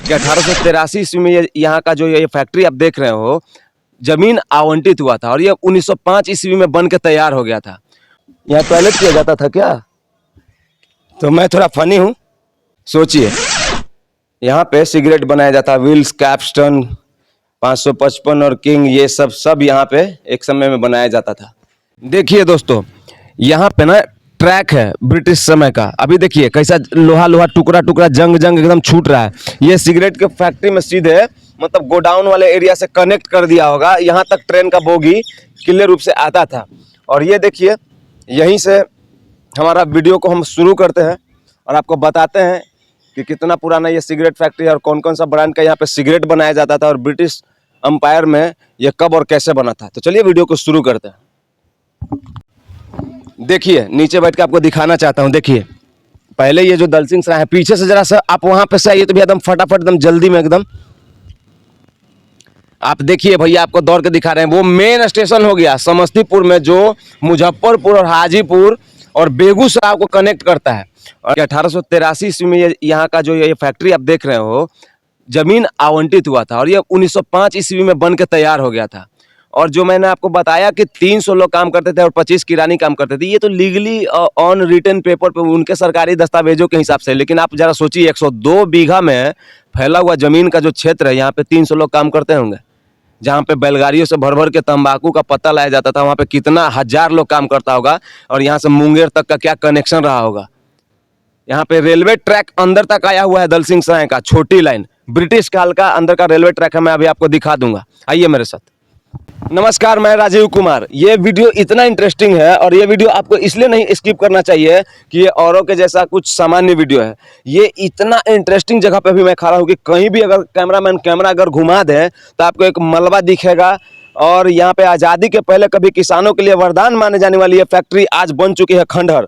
कि 1883 ईस्वी में ये यहाँ का जो ये फैक्ट्री आप देख रहे हो, जमीन आवंटित हुआ था और ये 1905 ईस्वी में बन के तैयार हो गया था। यहाँ टॉयलेट किया जाता था क्या? तो मैं थोड़ा फनी हूँ। सोचिए, यहाँ पे सिगरेट बनाया जाता, विल्स, कैप्स्टन, 555 और किंग, ये सब यहाँ पे एक समय में बनाया जाता था। देखिए दोस्तों, यहाँ पे ना ट्रैक है ब्रिटिश समय का। अभी देखिए कैसा लोहा लोहा टुकड़ा टुकड़ा जंग एकदम छूट रहा है। ये सिगरेट के फैक्ट्री में सीधे मतलब गोडाउन वाले एरिया से कनेक्ट कर दिया होगा। यहाँ तक ट्रेन का बोगी क्लियर रूप से आता था। और ये देखिए, यहीं से हमारा वीडियो को हम शुरू करते हैं और आपको बताते हैं कि कितना पुराना ये सिगरेट फैक्ट्री है और कौन कौन सा ब्रांड का यहाँ पे सिगरेट बनाया जाता था और ब्रिटिश एम्पायर में ये कब और कैसे बना था। तो चलिए वीडियो को शुरू करते हैं। देखिए, नीचे बैठ के आपको दिखाना चाहता हूँ। देखिए, पहले ये जो दल सिंह सराय है, पीछे से जरा सा आप वहाँ पे से आइए तो भी एकदम फटाफट एकदम जल्दी में एकदम आप देखिए भैया, आपको दौड़ के दिखा रहे हैं। वो मेन स्टेशन हो गया समस्तीपुर में, जो मुजफ्फरपुर और हाजीपुर और बेगूसराय को कनेक्ट करता है। और 1883 ईस्वी में यहाँ का जो ये फैक्ट्री आप देख रहे हो, जमीन आवंटित हुआ था और ये 1905 ईस्वी में बन के तैयार हो गया था। और जो मैंने आपको बताया कि 300 लोग काम करते थे और 25 किरानी काम करते थे, ये तो लीगली ऑन रिटन पेपर पे उनके सरकारी दस्तावेजों के हिसाब से। लेकिन आप जरा सोचिए, 102 बीघा में फैला हुआ जमीन का जो क्षेत्र है, यहाँ पे 300 लोग काम करते होंगे। जहाँ पे बैलगाड़ियों से भर भर के तंबाकू का पत्ता लाया जाता था, वहाँ पे कितना हजार लोग काम करता होगा। और यहाँ से मुंगेर तक का क्या कनेक्शन रहा होगा। यहाँ पे रेलवे ट्रैक अंदर तक आया हुआ है दल सिंह सराय का, छोटी लाइन, ब्रिटिश काल का अंदर का रेलवे ट्रैक है। मैं अभी आपको दिखा दूंगा, आइए मेरे साथ। नमस्कार, मैं राजीव कुमार। ये वीडियो इतना इंटरेस्टिंग है और ये वीडियो आपको इसलिए नहीं स्किप करना चाहिए कि ये औरों के जैसा कुछ सामान्य वीडियो है। ये इतना इंटरेस्टिंग जगह पे भी मैं खड़ा हूँ कि कहीं भी अगर कैमरामैन कैमरा अगर घुमा दे तो आपको एक मलबा दिखेगा। और यहाँ पे आज़ादी के पहले कभी किसानों के लिए वरदान माने जाने वाली ये फैक्ट्री आज बन चुकी है खंडहर।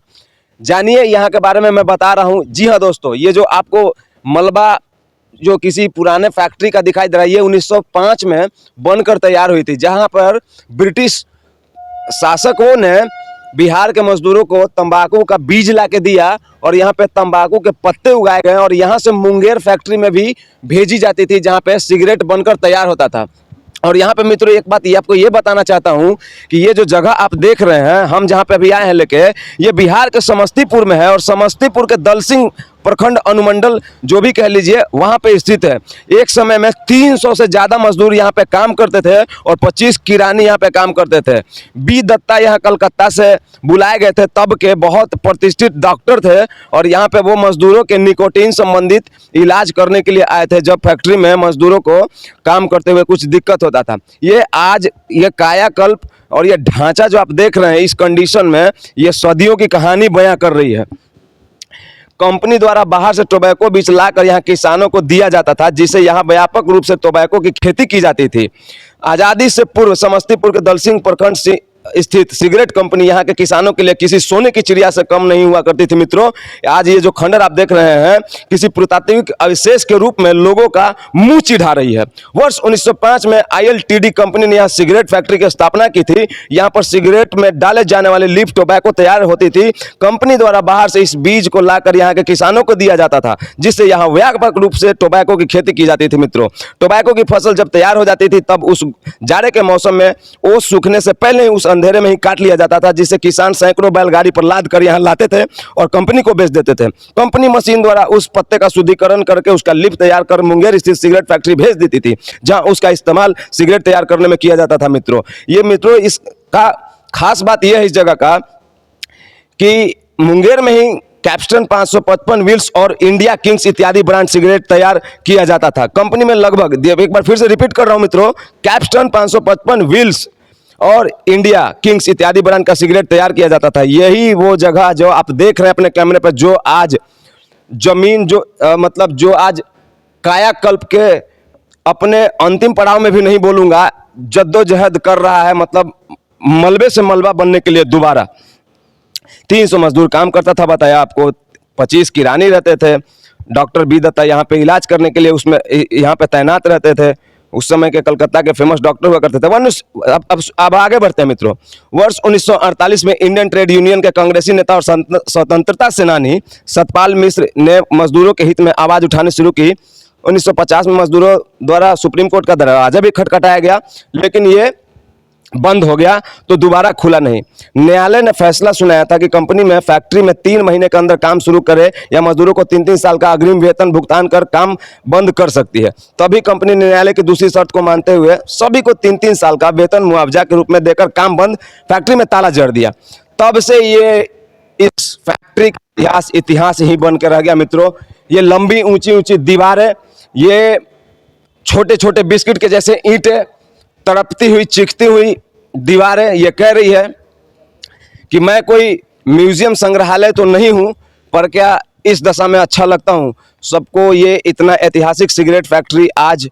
जानिए यहाँ के बारे में मैं बता रहा हूँ। जी हाँ दोस्तों, ये जो आपको मलबा जो किसी पुराने फैक्ट्री का दिखाई दे रहा है, ये 1905 में बनकर तैयार हुई थी, जहां पर ब्रिटिश शासकों ने बिहार के मजदूरों को तंबाकू का बीज ला के दिया और यहाँ पे तंबाकू के पत्ते उगाए गए और यहाँ से मुंगेर फैक्ट्री में भी भेजी जाती थी, जहाँ पे सिगरेट बनकर तैयार होता था। और यहाँ पे मित्रों एक बात ये आपको ये बताना चाहता हूँ कि ये जो जगह आप देख रहे हैं, हम जहाँ पे अभी आए हैं लेके, ये बिहार के समस्तीपुर में है और समस्तीपुर के दल सिंह प्रखंड अनुमंडल जो भी कह लीजिए वहाँ पे स्थित है। एक समय में 300 से ज़्यादा मजदूर यहाँ पे काम करते थे और 25 किरानी यहाँ पे काम करते थे। बी दत्ता यहाँ कलकत्ता से बुलाए गए थे, तब के बहुत प्रतिष्ठित डॉक्टर थे और यहाँ पे वो मजदूरों के निकोटीन संबंधित इलाज करने के लिए आए थे, जब फैक्ट्री में मजदूरों को काम करते हुए कुछ दिक्कत होता था। ये आज ये कायाकल्प और ये ढांचा जो आप देख रहे हैं इस कंडीशन में, ये सदियों की कहानी बयां कर रही है। कंपनी द्वारा बाहर से टोबैको बीज लाकर यहाँ किसानों को दिया जाता था, जिससे यहाँ व्यापक रूप से टोबैको की खेती की जाती थी। आज़ादी से पूर्व समस्तीपुर के दल सिंह प्रखंड से स्थित सिगरेट कंपनी यहाँ के किसानों के लिए किसी सोने की चिड़िया से कम नहीं हुआ करती थी। मित्रों, आज ये जो खंडर आप देख रहे हैं, किसी पुरातात्विक अवशेष के रूप में लोगों का मुंह चिढ़ा रही है। वर्ष 1905 में ILTD कंपनी ने यहाँ सिगरेट फैक्ट्री की स्थापना की थी। यहाँ पर सिगरेट में डाले जाने वाले लीफ टोबैको तैयार होती थी। कंपनी द्वारा बाहर से इस बीज को लाकर यहाँ के किसानों को दिया जाता था, जिससे यहाँ व्यापक रूप से टोबैको की खेती की जाती थी। मित्रों, टोबैको की फसल जब तैयार हो जाती थी, तब उस जाड़े के मौसम में ओस सूखने से पहले ही उस अंधेरे में ही काट लिया जाता था, जिससे किसान सैकड़ों बैलगाड़ी पर लाद कर यहाँ लाते थे और कंपनी को बेच देते थे। कंपनी मशीन द्वारा उस पत्ते का शुद्धिकरण करके उसका लिप तैयार कर मुंगेर स्थित सिगरेट फैक्ट्री भेज देती थी, जहां उसका इस्तेमाल सिगरेट तैयार करने में किया जाता था। मित्रों, इसका खास बात यह है इस जगह का कि मुंगेर में ही कैप्स्टन 555 विल्स और इंडिया किंग्स इत्यादि ब्रांड सिगरेट तैयार किया जाता था। कंपनी में लगभग, एक बार फिर से रिपीट कर रहा हूं मित्रों, कैप्स्टन 555 विल्स और इंडिया किंग्स इत्यादि ब्रांड का सिगरेट तैयार किया जाता था। यही वो जगह जो आप देख रहे हैं अपने कैमरे पर, जो आज जमीन जो आज कायाकल्प के अपने अंतिम पड़ाव में भी नहीं बोलूंगा, जद्दोजहद कर रहा है, मतलब मलबे से मलबा बनने के लिए दोबारा। 300 मजदूर काम करता था, बताया आपको, 25 किरानी रहते थे। डॉक्टर बी दत्ता यहाँ पे इलाज करने के लिए उसमें यहाँ पे तैनात रहते थे। उस समय के कलकत्ता के फेमस डॉक्टर हुआ करते थे। अब आगे बढ़ते हैं मित्रों। वर्ष 1948 में इंडियन ट्रेड यूनियन के कांग्रेसी नेता और स्वतंत्रता सेनानी सतपाल मिश्र ने मजदूरों के हित में आवाज उठानी शुरू की। 1950 में मजदूरों द्वारा सुप्रीम कोर्ट का दरवाजा भी खटखटाया गया, लेकिन ये बंद हो गया तो दोबारा खुला नहीं। न्यायालय ने फैसला सुनाया था कि कंपनी में फैक्ट्री में 3 महीने के अंदर काम शुरू करे या मजदूरों को 3-3 साल का अग्रिम वेतन भुगतान कर काम बंद कर सकती है। तभी कंपनी ने न्यायालय की दूसरी शर्त को मानते हुए सभी को 3-3 साल का वेतन मुआवजा के रूप में देकर काम बंद, फैक्ट्री में ताला जड़ दिया। तब से ये इस फैक्ट्री का इतिहास ही बन के रह गया मित्रों। ये लंबी ऊंची ऊंची दीवारें, ये छोटे छोटे बिस्किट के जैसे ईंटें, तड़पती हुई चीखती हुई दीवारें, ये कह रही है कि मैं कोई म्यूजियम संग्रहालय तो नहीं हूं, पर क्या इस दशा में अच्छा लगता हूं। सबको ये इतना ऐतिहासिक सिगरेट फैक्ट्री आज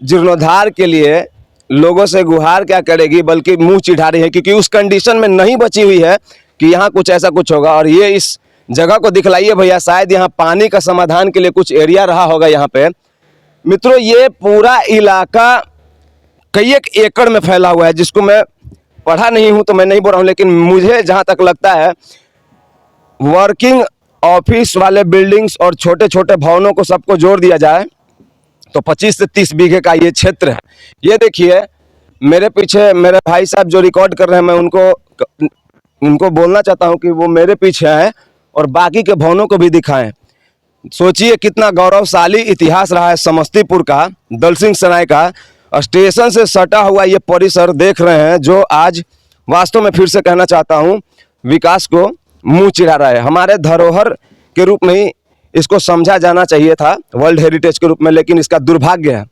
जीर्णोद्धार के लिए लोगों से गुहार क्या करेगी, बल्कि मुंह चिढ़ा रही है, क्योंकि उस कंडीशन में नहीं बची हुई है कि यहाँ कुछ ऐसा कुछ होगा। और ये इस जगह को दिखलाइए भैया, शायद यहाँ पानी का समाधान के लिए कुछ एरिया रहा होगा यहाँ पे। मित्रों, ये पूरा इलाका कई एक एकड़ में फैला हुआ है, जिसको मैं पढ़ा नहीं हूं तो मैं नहीं बोल रहा हूं, लेकिन मुझे जहां तक लगता है वर्किंग ऑफिस वाले बिल्डिंग्स और छोटे छोटे भवनों को सबको जोड़ दिया जाए तो 25 से 30 बीघे का ये क्षेत्र है। ये देखिए मेरे पीछे मेरे भाई साहब जो रिकॉर्ड कर रहे हैं, मैं उनको बोलना चाहता हूं कि वो मेरे पीछे हैं और बाकी के भवनों को भी दिखाएं। सोचिए कितना गौरवशाली इतिहास रहा है समस्तीपुर का, दलसिंह सराय का। स्टेशन से सटा हुआ ये परिसर देख रहे हैं, जो आज वास्तव में फिर से कहना चाहता हूं विकास को मुंह चिढ़ा रहा है। हमारे धरोहर के रूप में ही इसको समझा जाना चाहिए था, वर्ल्ड हेरिटेज के रूप में, लेकिन इसका दुर्भाग्य है।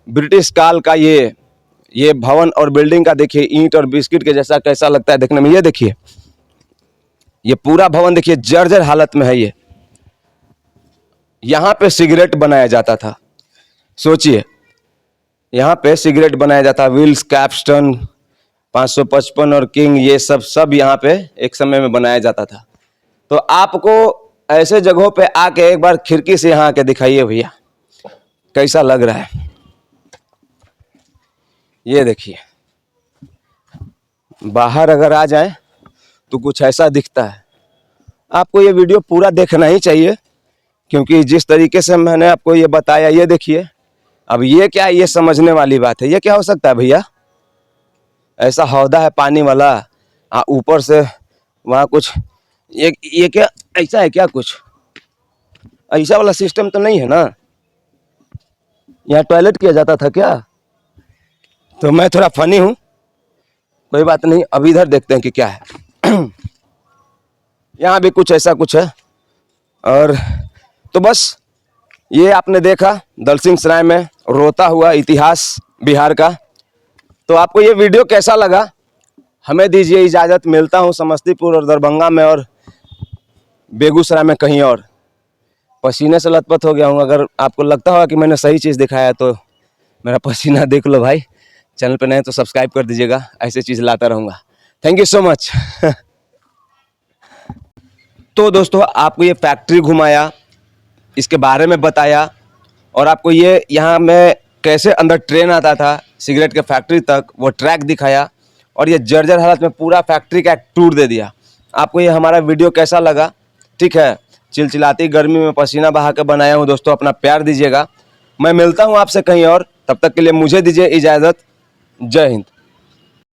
ब्रिटिश काल का ये भवन और बिल्डिंग का देखिए, ईंट और बिस्किट के जैसा कैसा लगता है देखने में। ये देखिए, ये पूरा भवन देखिए जर्जर हालत में है। ये यहाँ पे सिगरेट बनाया जाता था। सोचिए, यहाँ पे सिगरेट बनाया जाता, विल्स, कैप्स्टन, 555 और किंग, ये सब यहाँ पे एक समय में बनाया जाता था। तो आपको ऐसे जगहों पे आके एक बार खिड़की से यहाँ आके दिखाइए भैया, कैसा लग रहा है। ये देखिए, बाहर अगर आ जाए तो कुछ ऐसा दिखता है। आपको ये वीडियो पूरा देखना ही चाहिए, क्योंकि जिस तरीके से मैंने आपको ये बताया, ये देखिए। अब ये क्या, ये समझने वाली बात है। ये क्या हो सकता है भैया? ऐसा हौदा है पानी वाला, ऊपर से वहाँ कुछ ये क्या ऐसा है क्या? कुछ ऐसा वाला सिस्टम तो नहीं है ना? यहाँ टॉयलेट किया जाता था क्या? तो मैं थोड़ा फनी हूँ, कोई बात नहीं। अब इधर देखते हैं कि क्या है। यहाँ भी कुछ ऐसा कुछ है। और तो बस ये आपने देखा दलसिंह सराय में रोता हुआ इतिहास बिहार का। तो आपको ये वीडियो कैसा लगा? हमें दीजिए इजाज़त। मिलता हूँ समस्तीपुर और दरभंगा में और बेगूसराय में कहीं और। पसीने से लथपथ हो गया हूँ। अगर आपको लगता होगा कि मैंने सही चीज़ दिखाया तो मेरा पसीना देख लो भाई। चैनल पे नए तो सब्सक्राइब कर दीजिएगा, ऐसे चीज़ लाता रहूँगा। Thank you so much. तो दोस्तों, आपको ये फैक्ट्री घुमाया, इसके बारे में बताया, और आपको ये यहाँ में कैसे अंदर ट्रेन आता था सिगरेट के फैक्ट्री तक, वो ट्रैक दिखाया, और ये जर्जर हालत में पूरा फैक्ट्री का एक टूर दे दिया। आपको ये हमारा वीडियो कैसा लगा? ठीक है, चिलचिलाती गर्मी में पसीना बहा के बनाया हूँ दोस्तों, अपना प्यार दीजिएगा। मैं मिलता हूँ आपसे कहीं और, तब तक के लिए मुझे दीजिए इजाज़त। जय हिंद।